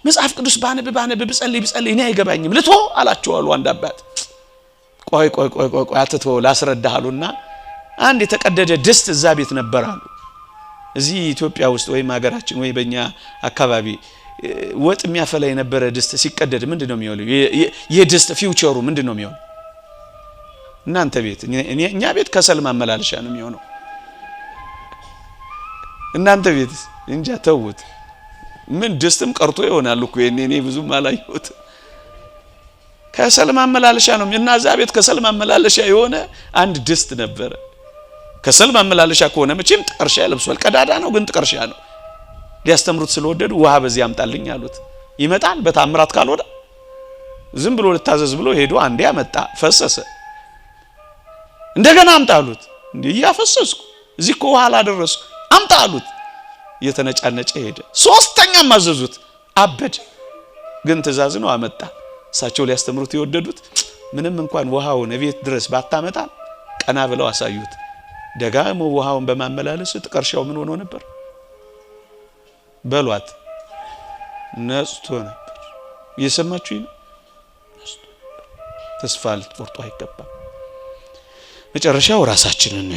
መጽሐፍ ቅዱስ ባነብ ብጸልይ እኔ አይገባኝም ልቶ አላቸው አሉ አንድ አባት። ቆይ አትተው ላስረዳሃሉና አንድ የተቀደደ ድስት እዛ ቤት ነበር አሉ። እዚህ ኢትዮጵያ ውስጥ ወይ ሀገራችን ወይ በእኛ አካባቢ ወጥ የሚያፈላ የነበረ ድስት ሲቀደድ ምንድነው የሚሆነው? የድስት ፊውቸሩ ምንድነው የሚሆነው? እናንተ ቤት እኛ ቤት ከሰል ማመላለሻ ነው የሚሆነው። እናንተ ቤት እንጃ ተውት። ምን ድስትም ቀርቶ ይሆናል እኮ እኔ ብዙም አላየሁት። ከሰል ማመላለሻ ነው እና እዛ ቤት ከሰል ማመላለሻ የሆነ አንድ ድስት ነበረ። ከሰል ማመላለሻ ከሆነ መቼም ጥቀርሻ ያለብሷል። ቀዳዳ ነው ግን ጥቀርሻ ነው። ሊያስተምሩት ስለወደዱ ውሃ በዚህ ያምጣልኝ አሉት። ይመጣል በታምራት ካልወዳ ዝም ብሎ ልታዘዝ ብሎ ሄዶ አንዴ አመጣ፣ ፈሰሰ። እንደገና አምጣሉት። እንዴ ያፈሰስኩ እዚህ እኮ ውሃ አላደረስኩ አምጣሉት። እየተነጫነጨ ሄደ። ሶስተኛም አዘዙት፣ አበደ። ግን ትእዛዝ ነው አመጣ። እሳቸው ሊያስተምሩት የወደዱት ምንም እንኳን ውሃውን ቤት ድረስ ባታመጣ ቀና ብለው አሳዩት። ደጋሞ ውሃውን በማመላለስ ጥቀርሻው ምን ሆኖ ነበር? በሏት ነጽቶ ነበር። እየሰማችሁኝ ነው? ተስፋ ልትቆርጡ አይገባም። መጨረሻው ራሳችንን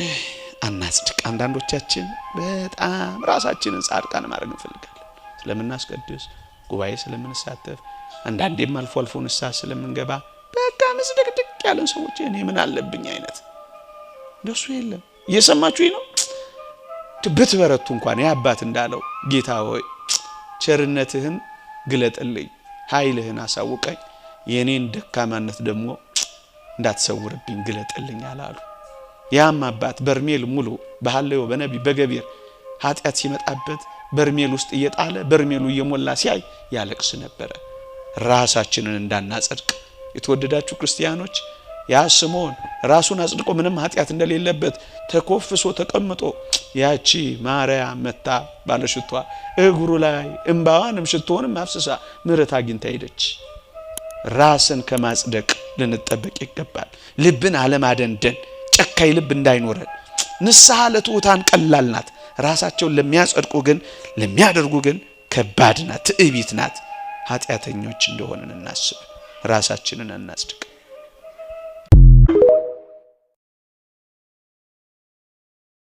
አናጽድቅ። አንዳንዶቻችን በጣም ራሳችንን ጻድቃን ማድረግ እንፈልጋለን። ስለምናስቀድስ ጉባኤ ስለምንሳተፍ አንዳንዴም አልፎ ንስሐ ስለምንገባ በቃ መስደቅድቅ ያለን ሰዎች እኔ ምን አለብኝ አይነት እንደሱ የለም። እየሰማችሁኝ ነው? ብትበረቱ እንኳን ያባት እንዳለው ጌታ ሆይ ቸርነትህን ግለጥልኝ፣ ኃይልህን አሳውቀኝ፣ የኔን ደካማነት ደግሞ እንዳትሰውርብኝ ግለጥልኝ አላሉ። ያም አባት በርሜል ሙሉ በሐለዮ በነቢ በገቢር ኃጢአት ሲመጣበት በርሜል ውስጥ እየጣለ በርሜሉ እየሞላ ሲያይ ያለቅስ ነበር። ራሳችንን እንዳናጸድቅ የተወደዳችሁ ክርስቲያኖች፣ ያ ስምዖን ራሱን አጽድቆ ምንም ኃጢአት እንደሌለበት ተኮፍሶ ተቀምጦ ያቺ ማርያም መጣ ባለሽቷ እግሩ ላይ እንባዋንም ሽቶንም አፍስሳ ምሕረት አግኝታ ሄደች። ራስን ከማጽደቅ ልንጠበቅ ይገባል። ልብን አለማደንደን፣ ጨካይ ልብ እንዳይኖረን። ንስሐ ለትሑታን ቀላል ናት፣ ራሳቸውን ለሚያደርጉ ግን ከባድ ናት፣ ትዕቢት ናት። ኃጢአተኞች እንደሆነን እናስብ፣ ራሳችንን እናጽድቅ።